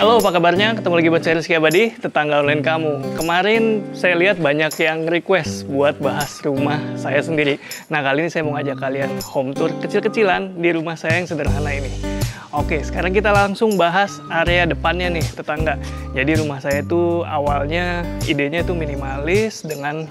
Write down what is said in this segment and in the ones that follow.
Halo, apa kabarnya? Ketemu lagi buat saya Rizky Abadi, tetangga online kamu. Kemarin saya lihat banyak yang request buat bahas rumah saya sendiri. Nah, kali ini saya mau ngajak kalian home tour kecil-kecilan di rumah saya yang sederhana ini. Oke, sekarang kita langsung bahas area depannya nih, tetangga. Jadi rumah saya itu awalnya idenya itu minimalis dengan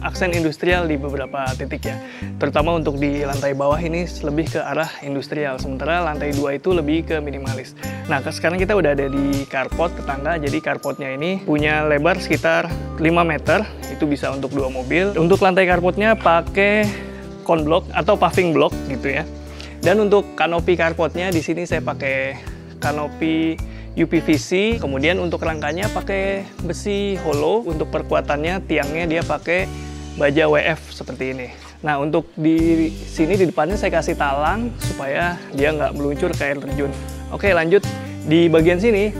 aksen industrial di beberapa titik ya. Terutama untuk di lantai bawah ini lebih ke arah industrial, sementara lantai 2 itu lebih ke minimalis. Nah, sekarang kita udah ada di carport tetangga. Jadi carportnya ini punya lebar sekitar 5 meter, itu bisa untuk 2 mobil. Untuk lantai carportnya pakai konblok atau paving block gitu ya. Dan untuk kanopi carportnya di sini saya pakai kanopi UPVC. Kemudian untuk rangkanya pakai besi hollow. Untuk perkuatannya tiangnya dia pakai baja WF seperti ini. Nah, untuk di sini di depannya saya kasih talang supaya dia nggak meluncur ke air terjun. Oke, lanjut di bagian sini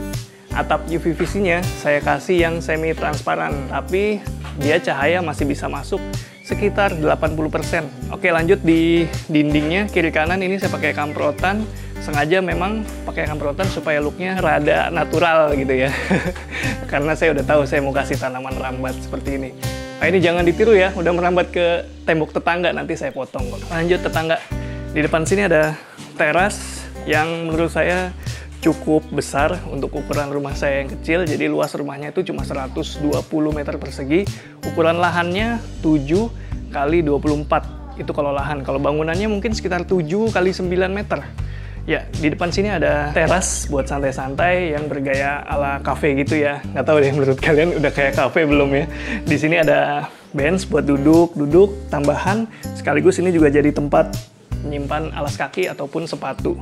atap UPVC-nya saya kasih yang semi transparan, tapi dia cahaya masih bisa masuk sekitar 80%. Oke, lanjut di dindingnya kiri kanan ini saya pakai kamprotan. Sengaja memang pakai kamprotan supaya looknya rada natural gitu ya. Karena saya udah tahu saya mau kasih tanaman rambat seperti ini. Nah, ini jangan ditiru ya, udah merambat ke tembok tetangga, nanti saya potong kok. Lanjut tetangga, di depan sini ada teras yang menurut saya cukup besar untuk ukuran rumah saya yang kecil. Jadi luas rumahnya itu cuma 120 meter persegi. Ukuran lahannya 7 kali 24. Itu kalau lahan. Kalau bangunannya mungkin sekitar 7 kali 9 meter. Ya, di depan sini ada teras buat santai-santai yang bergaya ala cafe gitu ya. Nggak tahu deh menurut kalian udah kayak cafe belum ya. Di sini ada bench buat duduk tambahan. Sekaligus ini juga jadi tempat menyimpan alas kaki ataupun sepatu.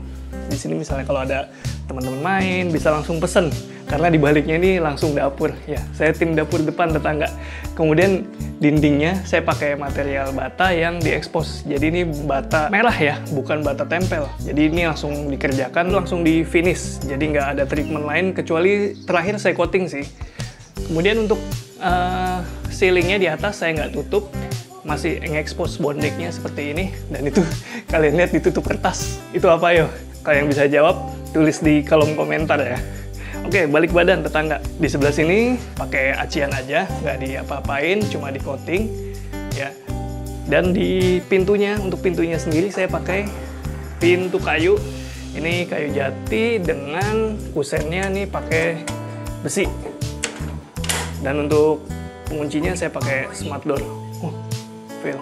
Di sini misalnya kalau ada teman-teman main bisa langsung pesen karena di baliknya ini langsung dapur ya. Saya tim dapur depan tetangga. Kemudian dindingnya saya pakai material bata yang diekspos. Jadi ini bata merah ya, bukan bata tempel. Jadi ini langsung dikerjakan, langsung di finish. Jadi nggak ada treatment lain kecuali terakhir saya coating sih. Kemudian untuk ceilingnya di atas saya nggak tutup, masih ngekspos bondeknya seperti ini. Dan itu kalian lihat ditutup kertas. Itu apa yo? Kalau yang bisa jawab, tulis di kolom komentar ya. Oke, balik badan tetangga. Di sebelah sini pakai acian aja, nggak diapa-apain, cuma di coating ya. Dan di pintunya, untuk pintunya sendiri saya pakai pintu kayu. Ini kayu jati dengan kusennya nih pakai besi. Dan untuk penguncinya saya pakai smart door. Fail.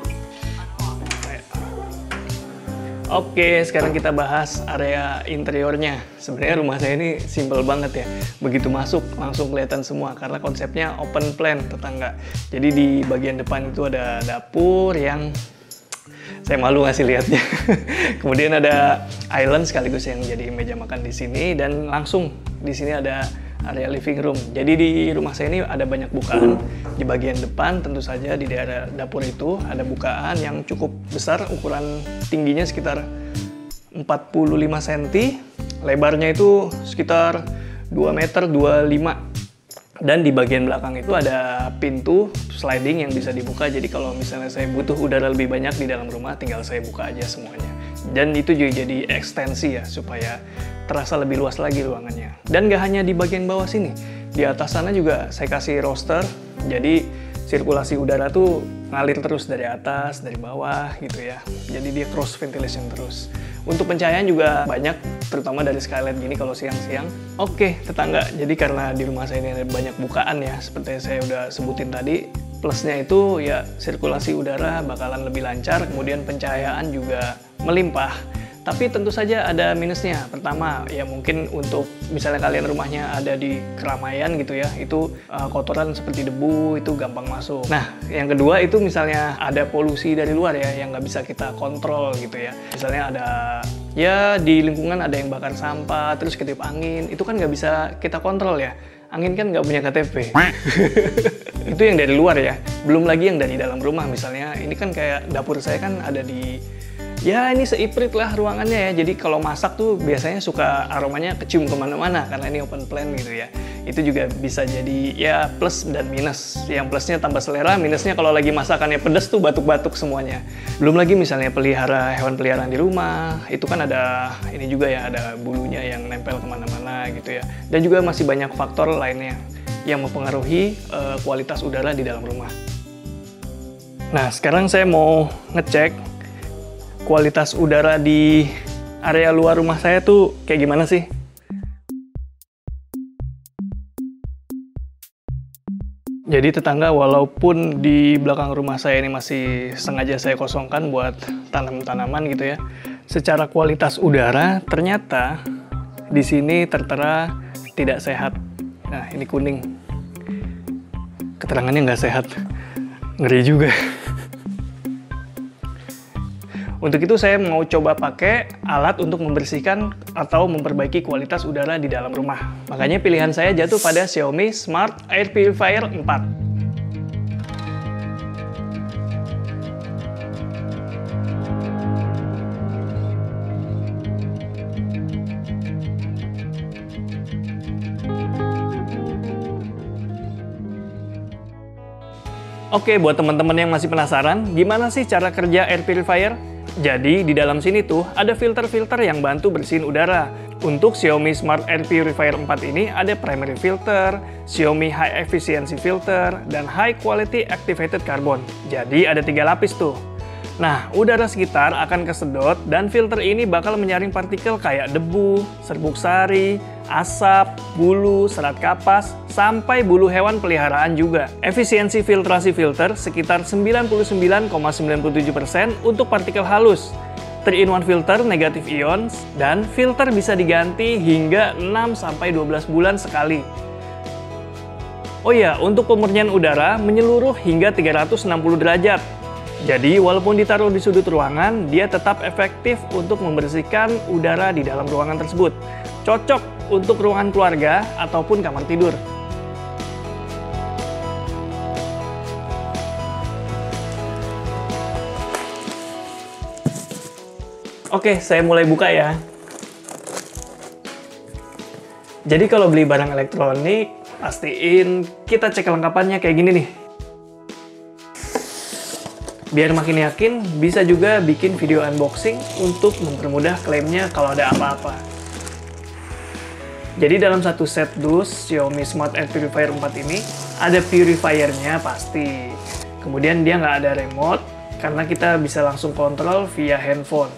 Oke, sekarang kita bahas area interiornya. Sebenarnya rumah saya ini simple banget ya. Begitu masuk, langsung kelihatan semua. Karena konsepnya open plan, tetangga. Jadi di bagian depan itu ada dapur yang saya malu ngasih lihatnya. Kemudian ada island sekaligus yang jadi meja makan di sini. Dan langsung di sini ada area living room. Jadi di rumah saya ini ada banyak bukaan. Di bagian depan tentu saja di daerah dapur itu ada bukaan yang cukup besar, ukuran tingginya sekitar 45 cm, lebarnya itu sekitar 2 meter 25. Dan di bagian belakang itu ada pintu sliding yang bisa dibuka. Jadi kalau misalnya saya butuh udara lebih banyak di dalam rumah, tinggal saya buka aja semuanya. Dan itu juga jadi ekstensi ya, supaya terasa lebih luas lagi ruangannya. Dan gak hanya di bagian bawah sini, di atas sana juga saya kasih roster. Jadi sirkulasi udara tuh ngalir terus dari atas, dari bawah gitu ya. Jadi dia cross ventilation terus. Untuk pencahayaan juga banyak, terutama dari skylight gini kalau siang-siang. Oke, tetangga, jadi karena di rumah saya ini ada banyak bukaan ya, seperti saya udah sebutin tadi, plusnya itu ya sirkulasi udara bakalan lebih lancar, kemudian pencahayaan juga melimpah. Tapi tentu saja ada minusnya. Pertama, ya mungkin untuk misalnya kalian rumahnya ada di keramaian gitu ya, itu kotoran seperti debu itu gampang masuk. Nah, yang kedua itu misalnya ada polusi dari luar ya, yang nggak bisa kita kontrol gitu ya. Misalnya ada, ya di lingkungan ada yang bakar sampah, terus ketip angin, itu kan nggak bisa kita kontrol ya. Angin kan nggak punya KTP. Itu yang dari luar ya. Belum lagi yang dari dalam rumah, misalnya ini kan kayak dapur saya kan ada di, ya ini seiprit lah ruangannya ya. Jadi kalau masak tuh biasanya suka aromanya kecium kemana-mana karena ini open plan gitu ya. Itu juga bisa jadi ya plus dan minus. Yang plusnya tambah selera, minusnya kalau lagi masakannya pedes tuh batuk-batuk semuanya. Belum lagi misalnya pelihara hewan peliharaan di rumah, itu kan ada ini juga ya, ada bulunya yang nempel kemana-mana gitu ya. Dan juga masih banyak faktor lainnya yang mempengaruhi kualitas udara di dalam rumah. Nah, sekarang saya mau ngecek kualitas udara di area luar rumah saya tuh kayak gimana sih. Jadi tetangga, walaupun di belakang rumah saya ini masih sengaja saya kosongkan buat tanam-tanaman gitu ya, secara kualitas udara ternyata di sini tertera tidak sehat. Nah, ini kuning. Keterangannya nggak sehat. Ngeri juga. Untuk itu saya mau coba pakai alat untuk membersihkan atau memperbaiki kualitas udara di dalam rumah. Makanya pilihan saya jatuh pada Xiaomi Smart Air Purifier 4. Oke, buat teman-teman yang masih penasaran, gimana sih cara kerja air purifier? Jadi, di dalam sini tuh ada filter-filter yang bantu bersihin udara. Untuk Xiaomi Smart Air Purifier 4 ini ada Primary Filter, Xiaomi High Efficiency Filter, dan High Quality Activated Carbon. Jadi, ada 3 lapis tuh. Nah, udara sekitar akan kesedot dan filter ini bakal menyaring partikel kayak debu, serbuk sari, asap, bulu, serat kapas, sampai bulu hewan peliharaan juga. Efisiensi filtrasi filter sekitar 99,97% untuk partikel halus. 3-in-1 filter negatif ions, dan filter bisa diganti hingga 6-12 bulan sekali. Oh ya, untuk pemurnian udara menyeluruh hingga 360 derajat. Jadi, walaupun ditaruh di sudut ruangan, dia tetap efektif untuk membersihkan udara di dalam ruangan tersebut. Cocok untuk ruangan keluarga ataupun kamar tidur. Oke, saya mulai buka ya. Jadi kalau beli barang elektronik, pastiin kita cek kelengkapannya kayak gini nih. Biar makin yakin, bisa juga bikin video unboxing untuk mempermudah klaimnya kalau ada apa-apa. Jadi dalam satu set dus Xiaomi Smart Air Purifier 4 ini, ada purifiernya pasti. Kemudian dia nggak ada remote, karena kita bisa langsung kontrol via handphone.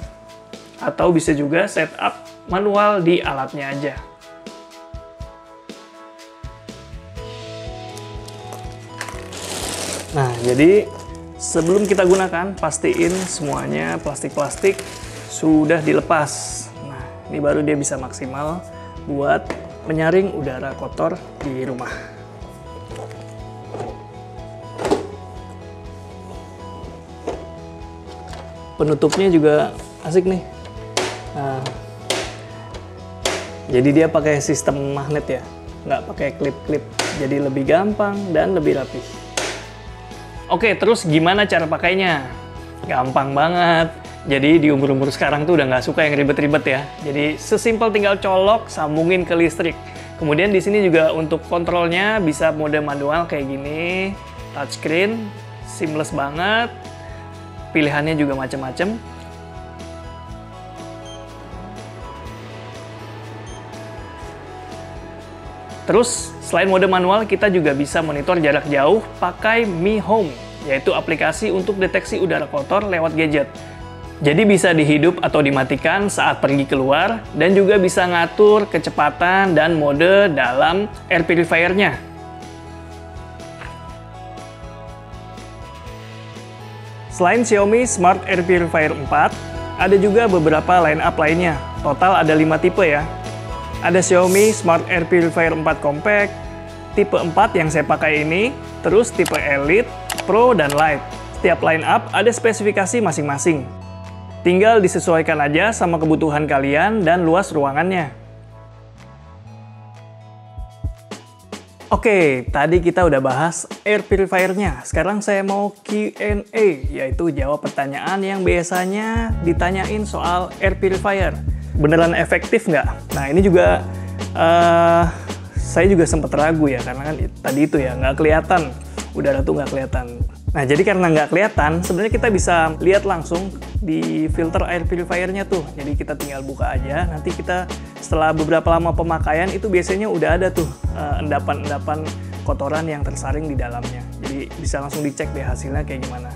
Atau bisa juga setup manual di alatnya aja. Nah, jadi sebelum kita gunakan, pastiin semuanya plastik-plastik sudah dilepas. Nah, ini baru dia bisa maksimal buat menyaring udara kotor di rumah. Penutupnya juga asik nih. Nah, jadi dia pakai sistem magnet ya, nggak pakai klip-klip. Jadi lebih gampang dan lebih rapi. Oke, terus gimana cara pakainya? Gampang banget. Jadi di umur-umur sekarang tuh udah nggak suka yang ribet-ribet ya. Jadi sesimpel tinggal colok, sambungin ke listrik. Kemudian di sini juga untuk kontrolnya bisa mode manual kayak gini, touchscreen, seamless banget. Pilihannya juga macam-macam. Terus, selain mode manual, kita juga bisa monitor jarak jauh pakai Mi Home, yaitu aplikasi untuk deteksi udara kotor lewat gadget. Jadi bisa dihidup atau dimatikan saat pergi keluar, dan juga bisa ngatur kecepatan dan mode dalam air purifier-nya. Selain Xiaomi Smart Air Purifier 4, ada juga beberapa line-up lainnya. Total ada 5 tipe ya. Ada Xiaomi Smart Air Purifier 4 Compact, tipe 4 yang saya pakai ini, terus tipe Elite, Pro, dan Lite. Setiap line up ada spesifikasi masing-masing. Tinggal disesuaikan aja sama kebutuhan kalian dan luas ruangannya. Oke, tadi kita udah bahas air purifier-nya. Sekarang saya mau Q&A, yaitu jawab pertanyaan yang biasanya ditanyain soal air purifier. Beneran efektif nggak? Nah, ini juga saya juga sempat ragu ya, karena kan tadi itu ya nggak kelihatan, udara tuh nggak kelihatan. Nah, jadi karena nggak kelihatan, sebenarnya kita bisa lihat langsung di filter air purifier-nya tuh. Jadi kita tinggal buka aja, nanti kita setelah beberapa lama pemakaian itu biasanya udah ada tuh endapan-endapan kotoran yang tersaring di dalamnya. Jadi bisa langsung dicek deh hasilnya kayak gimana.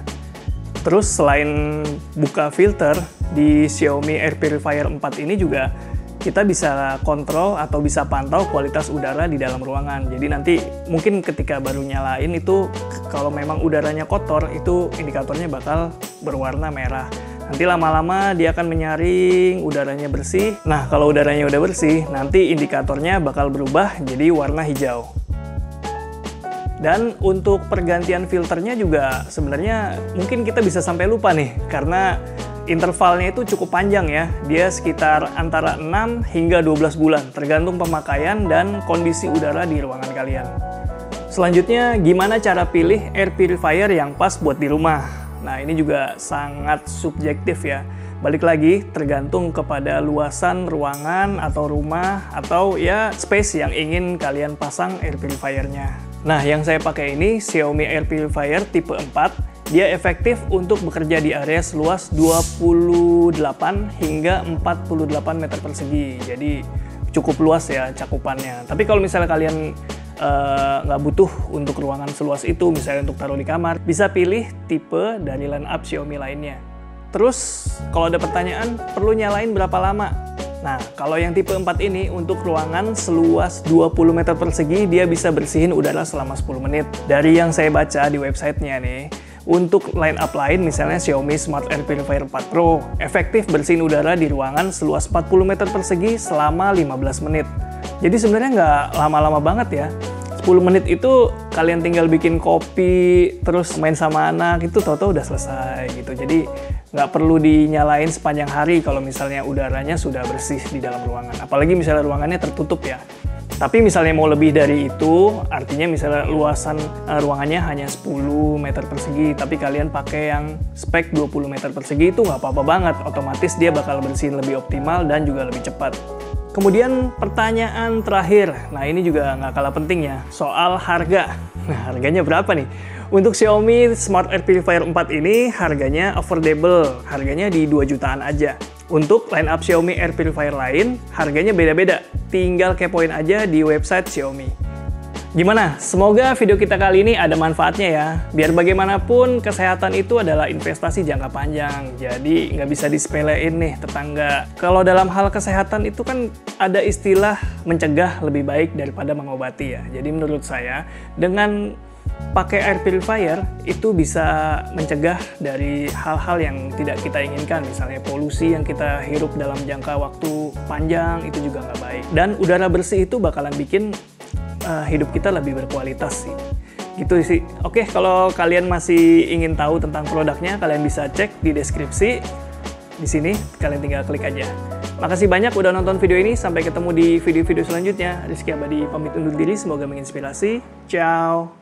Terus selain buka filter, di Xiaomi Air Purifier 4 ini juga kita bisa kontrol atau bisa pantau kualitas udara di dalam ruangan. Jadi nanti mungkin ketika baru nyalain itu kalau memang udaranya kotor itu indikatornya bakal berwarna merah. Nanti lama-lama dia akan menyaring udaranya bersih. Nah, kalau udaranya udah bersih, nanti indikatornya bakal berubah jadi warna hijau. Dan untuk pergantian filternya juga sebenarnya mungkin kita bisa sampai lupa nih, karena intervalnya itu cukup panjang ya. Dia sekitar antara 6 hingga 12 bulan, tergantung pemakaian dan kondisi udara di ruangan kalian. Selanjutnya, gimana cara pilih air purifier yang pas buat di rumah? Nah, ini juga sangat subjektif ya. Balik lagi, tergantung kepada luasan ruangan atau rumah, atau ya space yang ingin kalian pasang air purifiernya. Nah, yang saya pakai ini Xiaomi Air Purifier tipe 4. Dia efektif untuk bekerja di area seluas 28 hingga 48 meter persegi. Jadi cukup luas ya cakupannya. Tapi kalau misalnya kalian nggak butuh untuk ruangan seluas itu, misalnya untuk taruh di kamar, bisa pilih tipe dari line up Xiaomi lainnya. Terus kalau ada pertanyaan, perlu nyalain berapa lama? Nah, kalau yang tipe 4 ini untuk ruangan seluas 20 meter persegi, dia bisa bersihin udara selama 10 menit. Dari yang saya baca di websitenya nih, untuk line up lain misalnya Xiaomi Smart Air Purifier 4 Pro, efektif bersihin udara di ruangan seluas 40 meter persegi selama 15 menit. Jadi sebenarnya nggak lama-lama banget ya. 10 menit itu kalian tinggal bikin kopi, terus main sama anak, itu tau-tau udah selesai gitu. Jadi nggak perlu dinyalain sepanjang hari kalau misalnya udaranya sudah bersih di dalam ruangan. Apalagi misalnya ruangannya tertutup ya. Tapi misalnya mau lebih dari itu, artinya misalnya luasan ruangannya hanya 10 meter persegi, tapi kalian pakai yang spek 20 meter persegi, itu nggak apa-apa banget. Otomatis dia bakal bersihin lebih optimal dan juga lebih cepat. Kemudian pertanyaan terakhir, nah ini juga nggak kalah penting ya, soal harga. Nah, harganya berapa nih? Untuk Xiaomi Smart Air Purifier 4 ini harganya affordable, harganya di 2 jutaan aja. Untuk line up Xiaomi Air Purifier lain, harganya beda-beda. Tinggal kepoin aja di website Xiaomi. Gimana? Semoga video kita kali ini ada manfaatnya ya. Biar bagaimanapun, kesehatan itu adalah investasi jangka panjang. Jadi nggak bisa disepelein nih tetangga. Kalau dalam hal kesehatan itu kan ada istilah mencegah lebih baik daripada mengobati ya. Jadi menurut saya, dengan pakai air purifier itu bisa mencegah dari hal-hal yang tidak kita inginkan, misalnya polusi yang kita hirup dalam jangka waktu panjang itu juga nggak baik. Dan udara bersih itu bakalan bikin hidup kita lebih berkualitas sih. Gitu sih. Oke, kalau kalian masih ingin tahu tentang produknya, kalian bisa cek di deskripsi. Di sini kalian tinggal klik aja. Makasih banyak udah nonton video ini. Sampai ketemu di video-video selanjutnya. Rizky Abadi pamit undur diri. Semoga menginspirasi. Ciao.